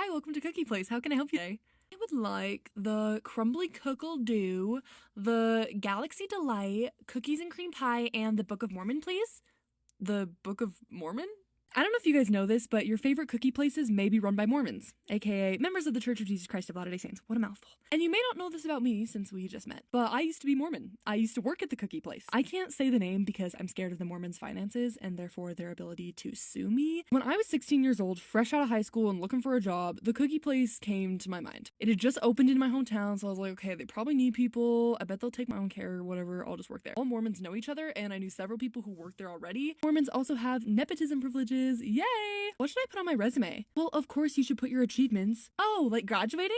Hi, welcome to Cookie Place. How can I help you today? I would like the Crumbly Cookle Dew, the Galaxy Delight, Cookies and Cream Pie, and the Book of Mormon, please. The Book of Mormon? I don't know if you guys know this, but your favorite cookie places may be run by Mormons, aka members of the Church of Jesus Christ of Latter-day Saints. What a mouthful. And you may not know this about me since we just met, but I used to be Mormon. I used to work at the cookie place. I can't say the name because I'm scared of the Mormons' finances and therefore their ability to sue me. When I was 16 years old, fresh out of high school and looking for a job, the cookie place came to my mind. It had just opened in my hometown, so I was like, okay, they probably need people. I bet they'll take my own care or whatever. I'll just work there. All Mormons know each other, and I knew several people who worked there already. Mormons also have nepotism privileges. Yay! What should I put on my resume? Well, of course you should put your achievements. Oh, like graduating?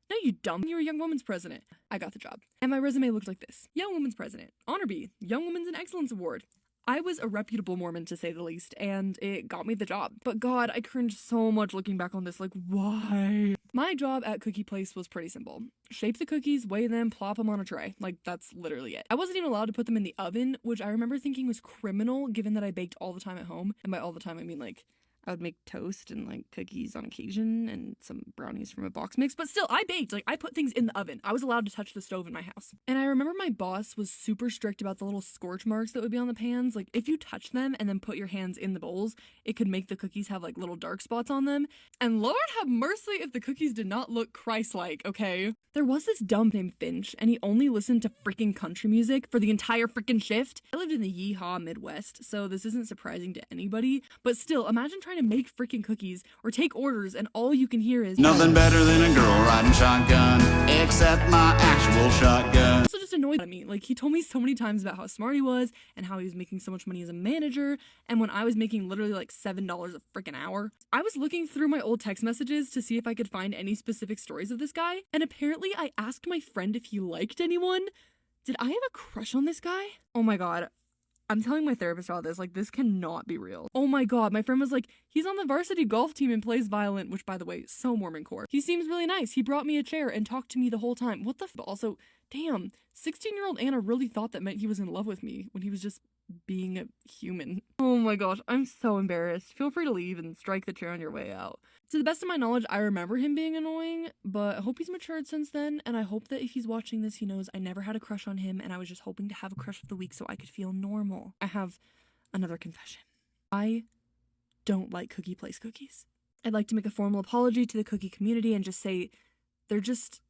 No, you dumb. You were Young Women's President. I got the job. And my resume looked like this. Young Women's President. Honor Bee. Young Women's in Excellence Award. I was a reputable Mormon, to say the least, and it got me the job. But God, I cringe so much looking back on this, like, why? My job at Cookie Place was pretty simple. Shape the cookies, weigh them, plop them on a tray. Like, that's literally it. I wasn't even allowed to put them in the oven, which I remember thinking was criminal, given that I baked all the time at home. And by all the time, I mean, like, I would make toast and like cookies on occasion and some brownies from a box mix, but still I baked. Like I put things in the oven. I was allowed to touch the stove in my house. And I remember my boss was super strict about the little scorch marks that would be on the pans. Like if you touch them and then put your hands in the bowls, it could make the cookies have like little dark spots on them. And Lord have mercy if the cookies did not look Christ-like, okay? There was this dumb named Finch and he only listened to freaking country music for the entire freaking shift. I lived in the yeehaw Midwest, so this isn't surprising to anybody, but still imagine trying to make freaking cookies or take orders and all you can hear is nothing better than a girl riding shotgun, except my actual shotgun. Also just annoyed at me. Like he told me so many times about how smart he was and how he was making so much money as a manager, and when I was making literally like $7 a freaking hour. I was looking through my old text messages to see if I could find any specific stories of this guy, and apparently I asked my friend if he liked anyone. Did I have a crush on this guy? Oh my God. I'm telling my therapist about this, like, this cannot be real. Oh my God, my friend was like, he's on the varsity golf team and plays violin, which, by the way, so Mormon core. He seems really nice. He brought me a chair and talked to me the whole time. What the Also, damn, 16-year-old Anna really thought that meant he was in love with me when he was just being a human. Oh my gosh, I'm so embarrassed. Feel free to leave and strike the chair on your way out. To the best of my knowledge, I remember him being annoying, but I hope he's matured since then, and I hope that if he's watching this, he knows I never had a crush on him, and I was just hoping to have a crush of the week so I could feel normal. I have another confession. I don't like Cookie Place cookies. I'd like to make a formal apology to the cookie community and just say they're just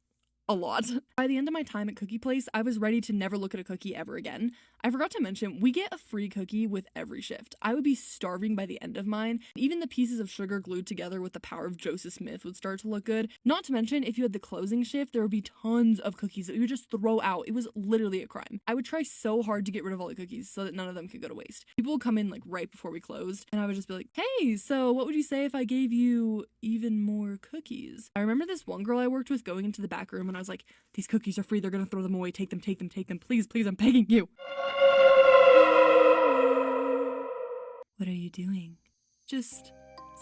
a lot. By the end of my time at Cookie Place, I was ready to never look at a cookie ever again. I forgot to mention, we get a free cookie with every shift. I would be starving by the end of mine. Even the pieces of sugar glued together with the power of Joseph Smith would start to look good. Not to mention, if you had the closing shift, there would be tons of cookies that we would just throw out. It was literally a crime. I would try so hard to get rid of all the cookies so that none of them could go to waste. People would come in like right before we closed, and I would just be like, hey, so what would you say if I gave you even more cookies? I remember this one girl I worked with going into the back room and I was like, these cookies are free, they're gonna throw them away, take them, please, I'm begging you. What are you doing? Just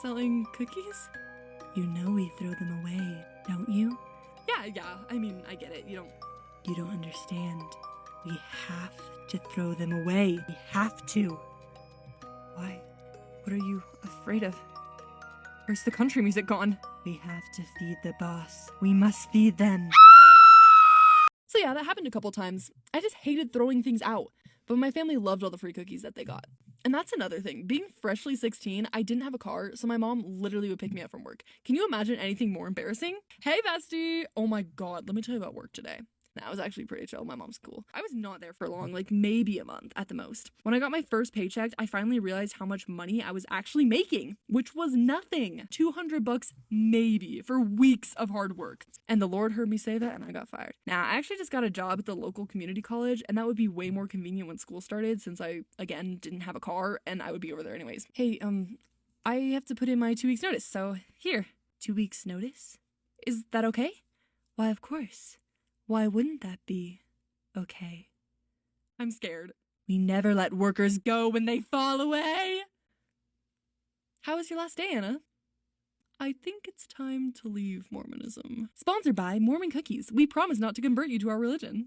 selling cookies? You know we throw them away, don't you? Yeah, I mean, I get it, you don't understand. We have to throw them away. We have to. Why? What are you afraid of? Where's the country music gone? We have to feed the boss. We must feed them. So yeah, that happened a couple times. I just hated throwing things out, but my family loved all the free cookies that they got. And that's another thing. Being freshly 16, I didn't have a car, so my mom literally would pick me up from work. Can you imagine anything more embarrassing? Hey, bestie! Oh my God, let me tell you about work today. That was actually pretty chill. My mom's cool. I was not there for long, like maybe a month at the most. When I got my first paycheck, I finally realized how much money I was actually making, which was nothing. $200 maybe for weeks of hard work. And the Lord heard me say that and I got fired. Now, I actually just got a job at the local community college, and that would be way more convenient when school started since I, again, didn't have a car and I would be over there anyways. Hey, I have to put in my 2 weeks notice, so here. 2 weeks notice? Is that okay? Why, of course. Why wouldn't that be okay? I'm scared. We never let workers go when they fall away. How was your last day, Anna? I think it's time to leave Mormonism. Sponsored by Mormon Cookies. We promise not to convert you to our religion.